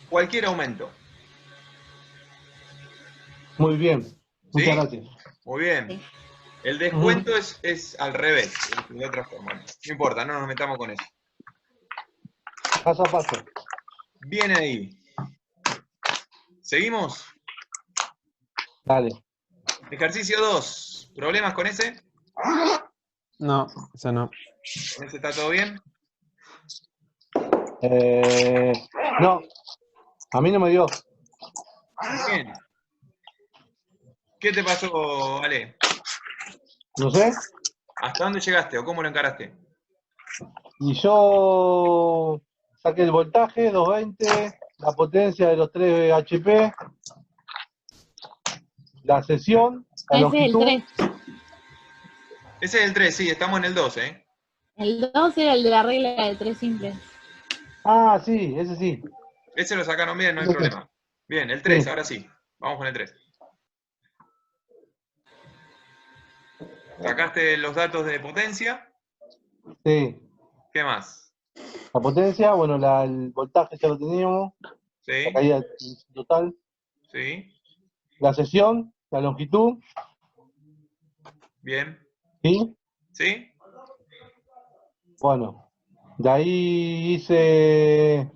cualquier aumento. Muy bien. ¿Sí? Muchas gracias. Muy bien. El descuento es al revés, de otra forma. No importa, no nos metamos con eso. Paso a paso. Bien ahí. ¿Seguimos? Dale. Ejercicio 2. ¿Problemas con ese? No, eso no. ¿Con ese está todo bien? No, a mí no me dio. Bien. ¿Qué te pasó, Ale? No sé. ¿Hasta dónde llegaste o cómo lo encaraste? Y yo saqué el voltaje, 220, la potencia de los 3 HP, la sesión, la Ese es el longitud. 3. Ese es el 3, sí, estamos en el 2, ¿eh? El 2 era el de la regla de 3 simples. Ah, sí, ese sí. Ese lo sacaron bien, no hay Sí. problema. Bien, el 3, Sí. ahora sí. Vamos con el 3. Sacaste los datos de potencia. Sí. ¿Qué más? La potencia, bueno, el voltaje ya lo teníamos, la Sí, caída total, sí, la sesión, la longitud, bien. ¿sí? ¿Sí? Bueno, de ahí hice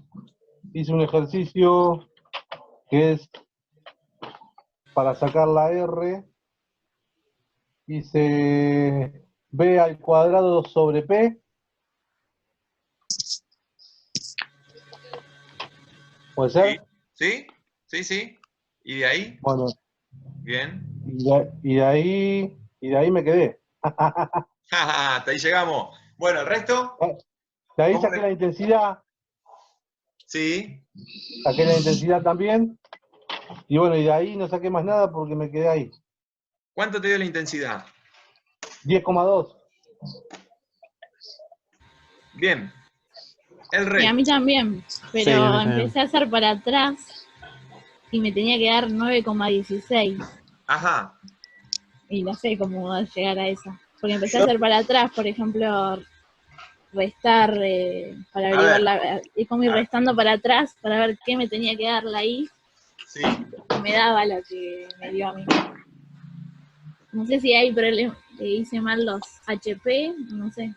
un ejercicio que es para sacar la R, hice B al cuadrado sobre P, ¿puede Sí, ser? sí, sí, sí. ¿Y de ahí? Bueno, Bien. y de ahí me quedé. Hasta ahí llegamos. Bueno, ¿el resto? De ahí ¿Cómo saqué la le... intensidad, Sí. también, y bueno, y de ahí no saqué más nada porque me quedé ahí. ¿Cuánto te dio la intensidad? 10,2. Bien. El Y a resto. mí también, pero Sí, a mí también. empecé a hacer para atrás y me tenía que dar 9,16. Ajá. Y no sé cómo llegar a eso. Porque empecé a Yo, hacer para atrás, por ejemplo, restar para a averiguar ver, y como ir restando para atrás para ver qué me tenía que dar la I sí. y me daba lo que me dio a mí. No sé si hay problema, hice mal los HP, no sé,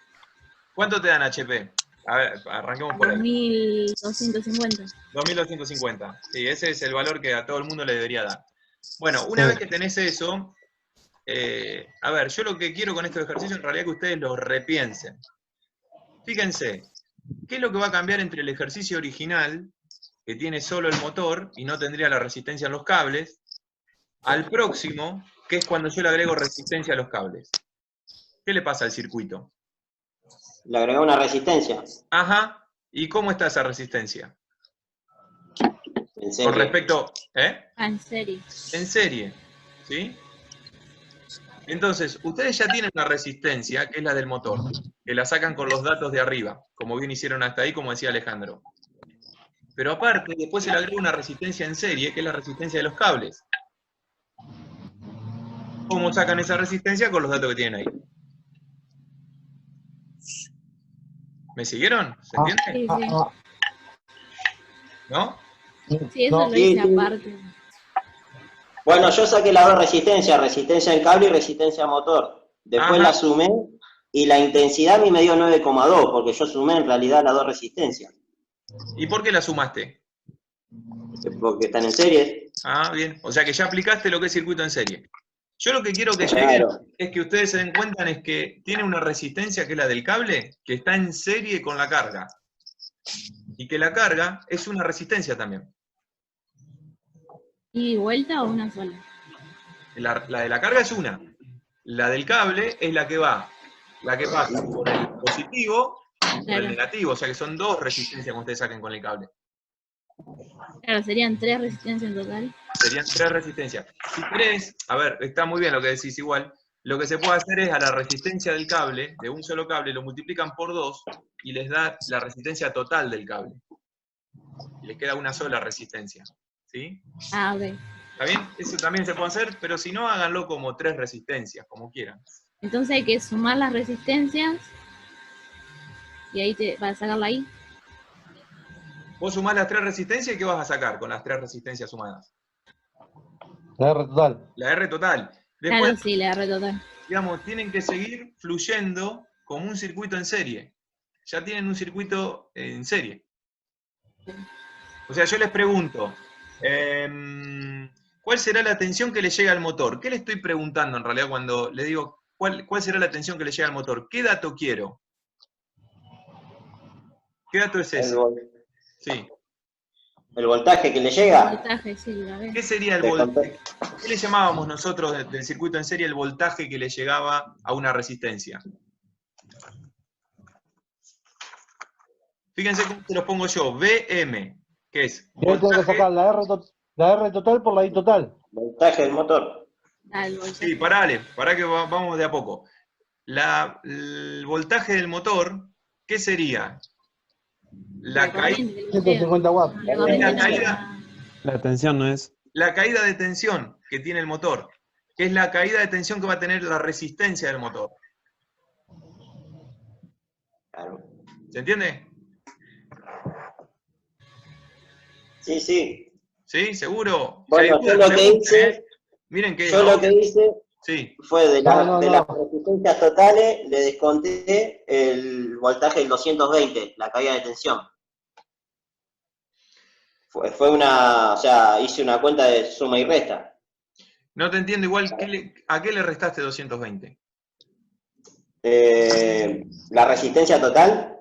¿Cuánto te dan HP? A ver, arranquemos por ahí. 2250. 2250. Sí, ese es el valor que a todo el mundo le debería dar. Bueno, una Sí. vez que tenés eso, a ver, yo lo que quiero con estos ejercicios en realidad es que ustedes los repiensen. Fíjense, ¿qué es lo que va a cambiar entre el ejercicio original, que tiene solo el motor y no tendría la resistencia en los cables, al próximo, que es cuando yo le agrego resistencia a los cables? ¿Qué le pasa al circuito? Le agregó una resistencia. Ajá, ¿y cómo está esa resistencia? En Con serie. respecto, Ah, en serio. en serie, ¿sí? Entonces, ustedes ya tienen la resistencia, que es la del motor, que la sacan con los datos de arriba, como bien hicieron hasta ahí, como decía Alejandro. Pero aparte, después se le agrega una resistencia en serie, que es la resistencia de los cables. ¿Cómo sacan esa resistencia? Con los datos que tienen ahí. ¿Me siguieron? ¿Se entiende? Sí, sí. ¿No? Sí, eso No, lo Sí, hice sí. aparte. Bueno, yo saqué las dos resistencias, resistencia en cable y resistencia en motor. Después Ajá. la sumé y la intensidad a mí me dio 9,2, porque yo sumé en realidad las dos resistencias, ¿Y por qué la sumaste? porque están en serie. Ah, bien. O sea que ya aplicaste lo que es circuito en serie. Yo lo que quiero que lleguen Claro. es que ustedes se den cuenta es que tiene una resistencia que es la del cable, que está en serie con la carga. Y que la carga es una resistencia también. ¿Y vuelta o una sola? La de la carga es una. La del cable es la que va, la que pasa por el positivo y por el Claro, negativo. O sea que son dos resistencias que ustedes saquen con el cable. claro, serían 3 resistencias en total. Serían tres resistencias. Si querés, a ver, está muy bien lo que decís igual. Lo que se puede hacer es a la resistencia del cable, de un solo cable, lo multiplican por 2 y les da la resistencia total del cable. Y les queda una sola resistencia. ¿Sí? Ah, ok. ¿Está bien? Eso también se puede hacer, pero si no, háganlo como tres resistencias, como quieran. Entonces hay que sumar las resistencias y ahí para sacarla ahí. Vos sumás las 3 resistencias y ¿qué vas a sacar con las 3 resistencias sumadas? La R total. La R total. Claro, Después, sí, la R total. digamos, tienen que seguir fluyendo como un circuito en serie. Ya tienen un circuito en serie. O sea, yo les pregunto, ¿cuál será la tensión que le llega al motor? ¿Qué le estoy preguntando en realidad cuando le digo, ¿cuál será la tensión que le llega al motor? ¿Qué dato quiero? ¿Qué dato es ese? Sí. El voltaje que le El llega. voltaje, sí, la veo. ¿Qué sería el voltaje? ¿Qué le llamábamos nosotros del circuito en serie el voltaje que le llegaba a una resistencia? Fíjense cómo te lo pongo yo. VM, ¿qué es? Y ahí tengo que sacar la R total por la I total. Voltaje del motor. Ah, el voltaje. Sí, pará que vamos de a poco. El voltaje del motor, ¿qué sería? La caída, corriente que le 150 watts. llega. La corriente La no caída. llega. La tensión no es. la caída de tensión que tiene el motor, que es la caída de tensión que va a tener la resistencia del motor. Claro. ¿Se entiende? Sí, sí. ¿Sí? ¿Seguro? Bueno, Si hay yo dudas, lo que pregunten, hice, Miren que yo lo que hice sí. fue de las No. resistencias totales, le desconté el voltaje del 220, la caída de tensión. Fue una, o sea, hice una cuenta de suma y resta. No te entiendo igual, ¿a qué le restaste 220? La resistencia total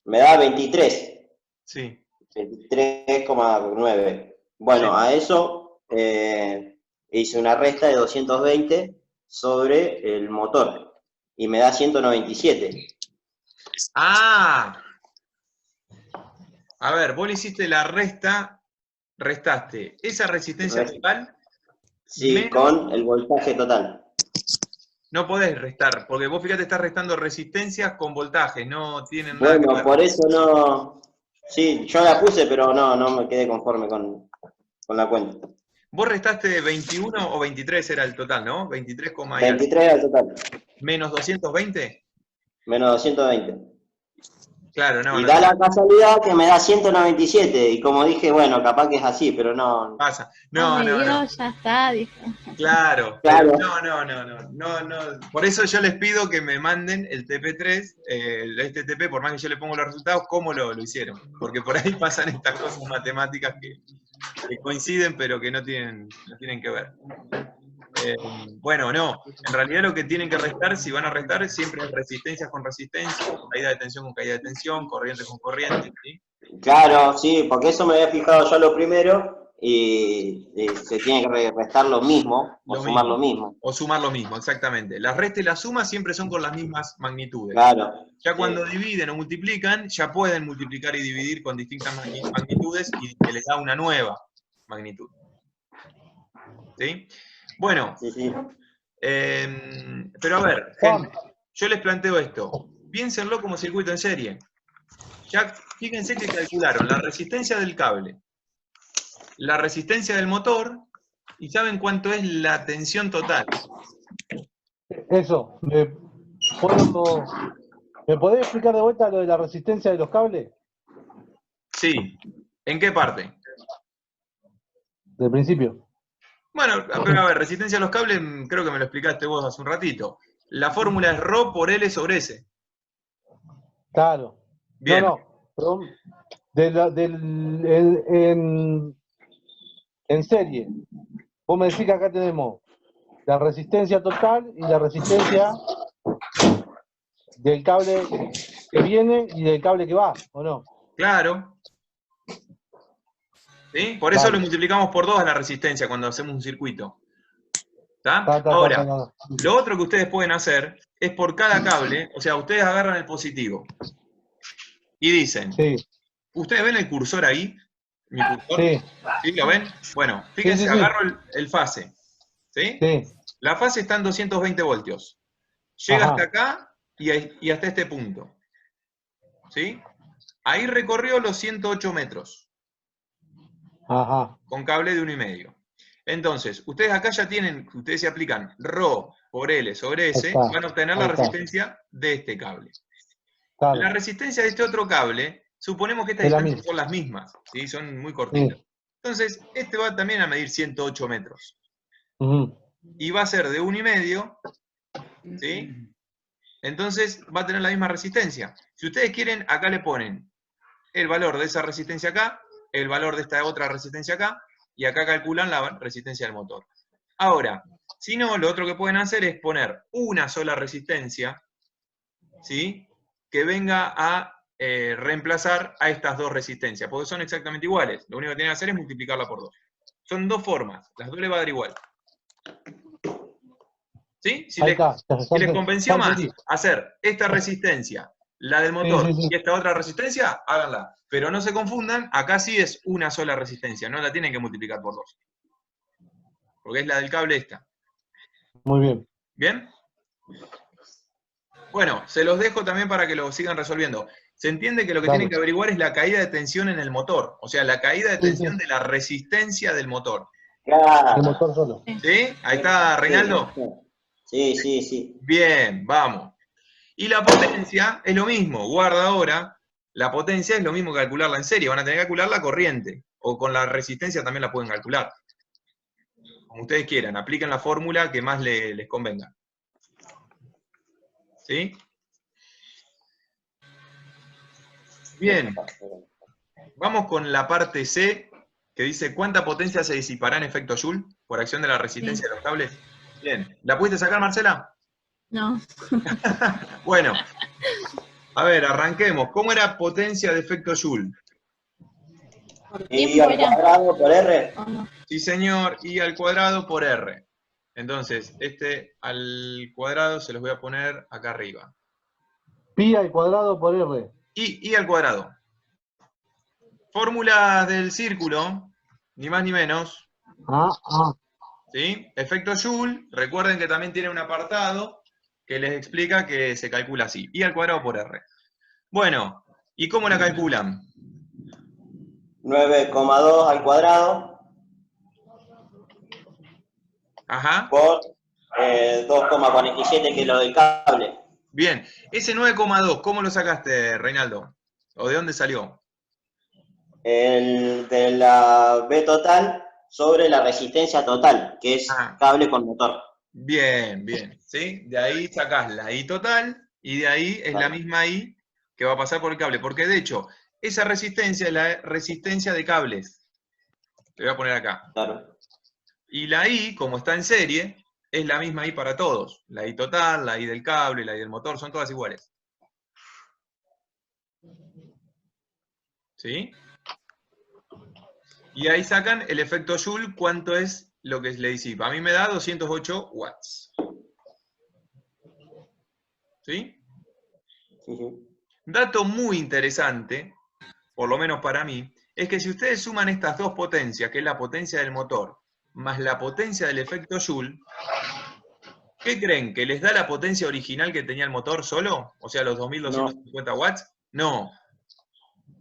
me da 23. Sí. 23,9. Bueno, Sí. a eso hice una resta de 220 sobre el motor y me da 197. ¡Ah! A ver, vos le hiciste la restaste esa resistencia total. Sí, menos, con el voltaje total. no podés restar, porque vos fíjate, estás restando resistencias con voltaje, no tienen nada que Bueno, ver. por eso no. Sí, yo la puse, pero no me quedé conforme con la cuenta. Vos restaste 21 o 23 era el total, ¿no? 23, 23 al total, menos 220. menos 220. Claro, no, Y no da la casualidad que me da 197, y como dije, bueno, capaz que es así, pero no. pasa. No, Ay, no, no. Dios, ya está, dijo. Claro, Claro. pero no. Por eso yo les pido que me manden el TP3, este TP, por más que yo le pongo los resultados, cómo lo hicieron. Porque por ahí pasan estas cosas matemáticas que coinciden, pero que no tienen que ver. Bueno, no. En realidad lo que tienen que restar, si van a restar, siempre es resistencias con resistencia, caída de tensión con caída de tensión, corriente con corriente, ¿sí? Claro, sí, porque eso me había fijado yo lo primero, y se tiene que restar lo mismo, o sumar lo mismo. O sumar lo mismo, exactamente. Las restas y las sumas siempre son con las mismas magnitudes. Claro. Ya cuando dividen o multiplican, ya pueden multiplicar y dividir con distintas magnitudes y que les da una nueva magnitud. ¿Sí? Bueno, Sí. pero a ver, gente, yo les planteo esto. Piénsenlo como circuito en serie. Ya fíjense que calcularon la resistencia del cable, la resistencia del motor, y saben cuánto es la tensión total. Eso, ¿me podés explicar de vuelta lo de la resistencia de los cables? Sí. ¿En qué parte? Del principio. Bueno, pero a ver, resistencia a los cables, creo que me lo explicaste vos hace un ratito. La fórmula es ρ por L sobre S. Claro. Bien. Pero en serie, vos me decís que acá tenemos la resistencia total y la resistencia del cable que viene y del cable que va, ¿o no? Claro. ¿Sí? Por eso lo multiplicamos por 2 a la resistencia cuando hacemos un circuito. ¿Está? Ahora, lo otro que ustedes pueden hacer es por cada cable, o sea, ustedes agarran el positivo y dicen, Sí. ¿ustedes ven el cursor ahí? ¿Mi cursor? Sí. ¿Sí? ¿Lo ven? Bueno, fíjense, Sí. agarro el fase. ¿Sí? Sí. La fase está en 220 voltios. Llega Ajá. hasta acá y hasta este punto. ¿Sí? Ahí recorrió los 108 metros. Ajá. Con cable de 1,5. Entonces, ustedes acá ya tienen, ustedes se aplican ρ por L sobre S, van a obtener la resistencia de este cable. Claro. La resistencia de este otro cable Suponemos que estas Es la distancias misma. son las mismas, ¿sí? Son muy cortitas. Entonces, este va también a medir 108 metros. Ujú. Y va a ser de 1,5, ¿sí? Entonces va a tener la misma resistencia. Si ustedes quieren, acá le ponen el valor de esa resistencia acá, el valor de esta otra resistencia acá, y acá calculan la resistencia del motor. Ahora, si no, lo otro que pueden hacer es poner una sola resistencia, ¿sí? Que venga a reemplazar a estas dos resistencias, porque son exactamente iguales. Lo único que tienen que hacer es multiplicarla por 2. Son dos formas, las dos le va a dar igual. ¿Sí? Si Ahí les, está. si les convenció Ya más entendí. hacer esta resistencia, la del Sí, motor, sí, sí. y esta otra resistencia, háganla. Pero no se confundan, acá sí es una sola resistencia, no la tienen que multiplicar por 2. Porque es la del cable esta. Muy bien. ¿Bien? Bueno, se los dejo también para que lo sigan resolviendo. Se entiende que lo que Dale. tienen que averiguar es la caída de tensión en el motor, o sea, la caída de Sí, tensión sí. de la resistencia del motor. El Claro. motor solo. ¿Sí? Ahí está, Reinaldo. Sí, sí, sí. Bien, vamos. Y la potencia es lo mismo, guarda ahora, la potencia es lo mismo que calcularla en serie, van a tener que calcular la corriente, o con la resistencia también la pueden calcular. Como ustedes quieran, apliquen la fórmula que más les convenga. ¿Sí? Bien, vamos con la parte C, que dice ¿cuánta potencia se disipará en efecto Joule por acción de la resistencia de los cables? Bien, ¿la pudiste sacar, Marcela? No. Bueno, a ver, arranquemos. ¿Cómo era potencia de efecto Joule? ¿Por Y tiempo al era? cuadrado por R. ¿O no? Sí, señor, I al cuadrado por R. Entonces, este al cuadrado se los voy a poner acá arriba. Pi al cuadrado por R. I al cuadrado. Fórmula del círculo, ni más ni menos, Ah. ¿sí? Efecto Joule, recuerden que también tiene un apartado que les explica que se calcula así, I al cuadrado por R. Bueno, ¿y cómo la calculan? 9,2 al cuadrado Ajá. por 2,47, que es lo del cable. Bien, ese 9,2, ¿cómo lo sacaste, Reinaldo? ¿O de dónde salió? El de la B total sobre la resistencia total, que es Ah. cable con motor. Bien, bien, ¿sí? De ahí sacás la I total y de ahí es la misma I que va a pasar por el cable, porque de hecho, esa resistencia es la resistencia de cables. Te voy a poner acá. Claro. Y la I, como está en serie, es la misma I para todos. La I total, la I del cable, la I del motor, son todas iguales. ¿Sí? Y ahí sacan el efecto Joule, cuánto es lo que le disipa. A mí me da 208 watts. ¿Sí? Sí, sí. Dato muy interesante, por lo menos para mí, es que si ustedes suman estas dos potencias, que es la potencia del motor, más la potencia del efecto Joule, ¿qué creen? ¿Que les da la potencia original que tenía el motor solo? O sea, los 2250 watts. No.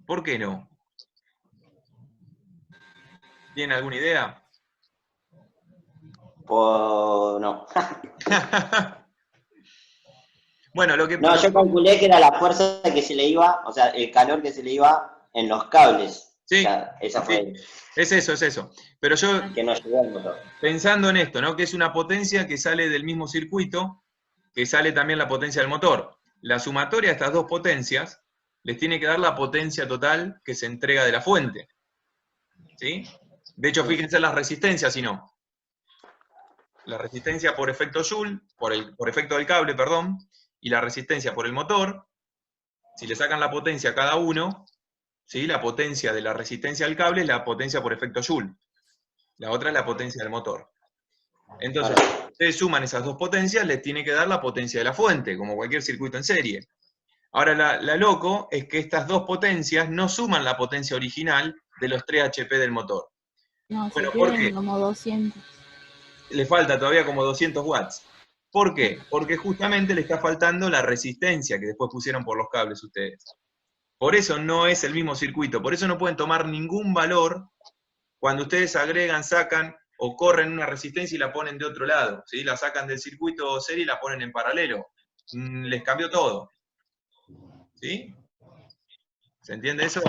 ¿Por qué no? ¿Tienen alguna idea? No. Bueno, lo que... No, yo calculé que era la fuerza que se le iba, o sea, el calor que se le iba en los cables. Sí, O sea, esa fue sí, es eso. Pero yo, que no llegó al motor. pensando en esto, ¿no? Que es una potencia que sale del mismo circuito, que sale también la potencia del motor. La sumatoria de estas dos potencias les tiene que dar la potencia total que se entrega de la fuente. ¿Sí? De hecho, fíjense las resistencias, si no. La resistencia por efecto Joule, por efecto del cable, perdón, y la resistencia por el motor, si le sacan la potencia a cada uno, ¿sí? La potencia de la resistencia al cable es la potencia por efecto Joule. La otra es la potencia del motor. Entonces, si ustedes suman esas dos potencias, les tiene que dar la potencia de la fuente, como cualquier circuito en serie. Ahora, la loco es que estas dos potencias no suman la potencia original de los 3 HP del motor. No, Bueno, se ¿por pierden qué? como 200. Le falta todavía como 200 watts. ¿Por qué? Porque justamente le está faltando la resistencia que después pusieron por los cables ustedes. Por eso no es el mismo circuito, por eso no pueden tomar ningún valor cuando ustedes agregan, sacan o corren una resistencia y la ponen de otro lado, ¿sí? La sacan del circuito serie y la ponen en paralelo. Les cambió todo. ¿Sí? ¿Se entiende eso?